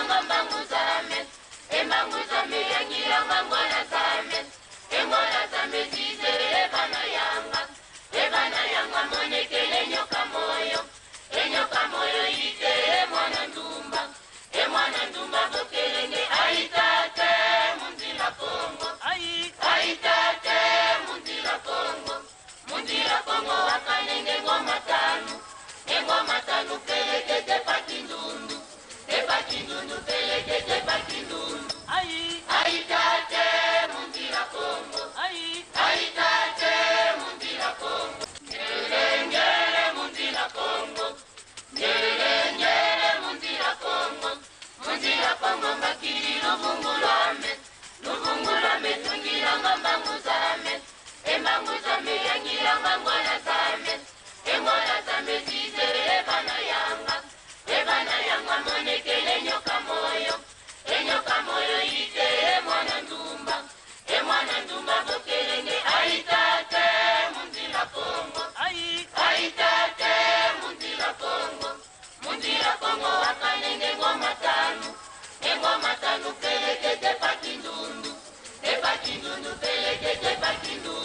mbangu zame, embangu zame yangira mangwana zame, engwana zame zize ebana yanga monekele nyoka moyo ite emwana ndumba bokelenge aitate mundila Kongo, aitate mundila Kongo wakanenge ngoma tanu pelekete pakindundu pelekete pakindundu aitate mundila Kongo, aitate mundila Kongo, ngere mundila Kongo, ngere mundila Kongo mbakiri luvungulame tungilanga mbangu zame, embangu zame yangilanga ngwana zame, engwana zame zize ebana yanga monekele nyoka moyo ite emwana ndumba bokelenge aitate mundila Kongo, aitate mundila Kongo wakanenge ngoma tanu pelekete pakindundu pelekete pakindundu